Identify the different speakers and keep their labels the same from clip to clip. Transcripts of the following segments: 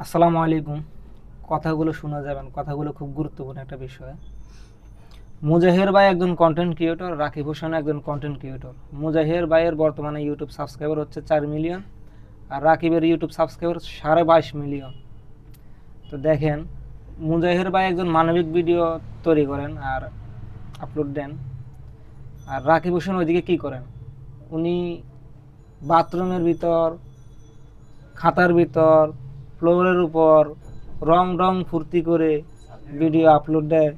Speaker 1: আসসালামু আলাইকুম। কথাগুলো শোনা যাবেন, কথাগুলো খুব গুরুত্বপূর্ণ একটা বিষয়। মুজাহির ভাই একজন কন্টেন্ট ক্রিয়েটর, রাকিব হোসেন একজন কন্টেন্ট ক্রিয়েটর। মুজাহির ভাইয়ের বর্তমানে ইউটিউব সাবস্ক্রাইবার হচ্ছে 4 মিলিয়ন, আর রাকিবের ইউটিউব সাবস্ক্রাইবার 22.5 মিলিয়ন। তো দেখেন, মুজাহির ভাই একজন মানবিক ভিডিও তৈরি করেন আর আপলোড দেন, আর রাকিব হোসেন ওইদিকে কী করেন? উনি বাথরুমের ভিতর, খাতার ভিতর, ফ্লোরের উপর রং রং ফুর্তি করে ভিডিও আপলোড দেয়।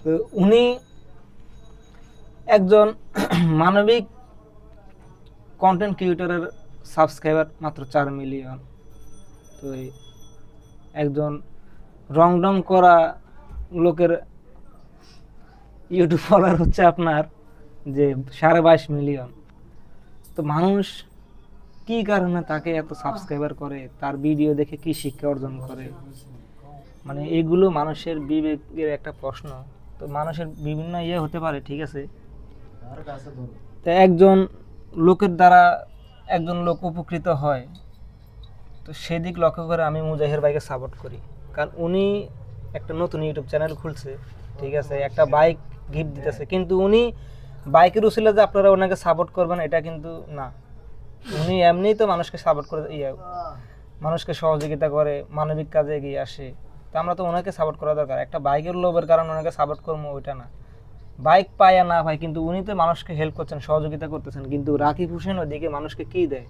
Speaker 1: তো উনি একজন মানবিক কন্টেন্ট ক্রিয়েটরের সাবস্ক্রাইবার মাত্র 4 মিলিয়ন। তো একজন রং রং করা লোকের ইউটিউব ফলোয়ার হচ্ছে আপনার যে 22.5 মিলিয়ন। তো মানুষ কি কারণে তাকে এত সাবস্ক্রাইবার করে, তার ভিডিও দেখে কি শিক্ষা অর্জন করে, মানে এগুলো মানুষের বিবেকের একটা প্রশ্ন। তো মানুষের বিভিন্ন হতে পারে, ঠিক আছে। তো একজন লোকের দ্বারা একজন লোক উপকৃত হয়, তো সেদিক লক্ষ্য করে আমি মুজাহির ভাইকে সাপোর্ট করি। কারণ উনি একটা নতুন ইউটিউব চ্যানেল খুলছে, ঠিক আছে, একটা বাইক গিফট দিতেছে, কিন্তু উনি বাইকের উছিলে যে আপনারা ওনাকে সাপোর্ট করবেন এটা কিন্তু না। উনি এমনিই তো মানুষকে সাপোর্ট করে, মানুষকে সহযোগিতা করে, মানবিক কাজে এগিয়ে আসে। তো আমরা তো ওনাকে সাপোর্ট করা দরকার। একটা বাইকের লোভের কারণে ওনাকে সাপোর্ট করবো ওইটা না। বাইক পায় না ভাই, কিন্তু উনি তো মানুষকে হেল্প করছেন, সহযোগিতা করতেছেন। কিন্তু রাকিব হোসেন ওইদিকে মানুষকে কি দেয়?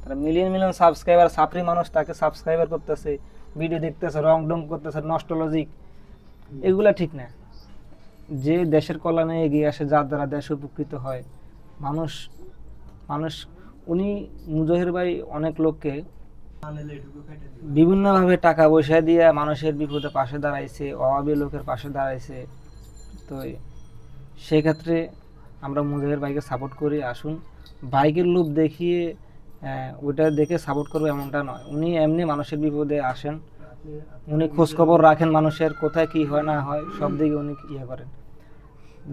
Speaker 1: তারা মিলিয়ন মিলিয়ন সাবস্ক্রাইবার, সাপরি মানুষ তাকে সাবস্ক্রাইবার করতেছে, ভিডিও দেখতেছে, রং ডং করতেছে, নস্টোলজিক, এগুলা ঠিক না। যে দেশের কল্যাণে এগিয়ে আসে, যার দ্বারা দেশ উপকৃত হয়, মানুষ মানুষ উনি মুজাহির ভাই অনেক লোককে বিভিন্নভাবে টাকা পয়সা দিয়ে মানুষের বিপদে পাশে দাঁড়াইছে, অভাবী লোকের পাশে দাঁড়াইছে। তো সেক্ষেত্রে আমরা মুজাহির ভাইকে সাপোর্ট করি। আসুন, বাইকের লোভ দেখিয়ে ওইটা দেখে সাপোর্ট করবো এমনটা নয়। উনি এমনি মানুষের বিপদে আসেন, উনি খোঁজখবর রাখেন মানুষের কোথায় কি হয় না হয়, সব দিকে উনি করেন।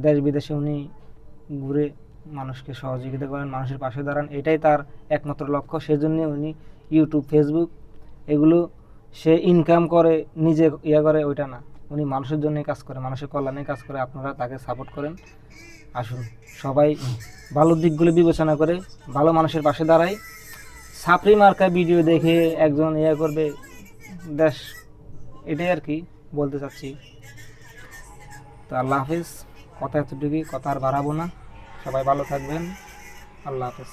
Speaker 1: দেশ বিদেশে উনি ঘুরে মানুষকে সহযোগিতা করেন, মানুষের পাশে দাঁড়ান, এটাই তার একমাত্র লক্ষ্য। সেজন্য উনি ইউটিউব, ফেসবুক এগুলো সে ইনকাম করে, নিজে করে, ওইটা না। উনি মানুষের জন্য কাজ করে, মানুষের কল্যাণে কাজ করে। আপনারা তাকে সাপোর্ট করেন। আসুন, সবাই ভালো দিকগুলো বিবেচনা করে ভালো মানুষের পাশে দাঁড়ায়। সাপরি মার্কা ভিডিও দেখে একজন করবে দেশ, এটাই আর কি বলতে চাচ্ছি। তো আল্লাহ হাফিজ। কথা এতটুকুই, কথা আর বাড়াবো না। সবাই ভালো থাকবেন। আল্লাহ হাফেজ।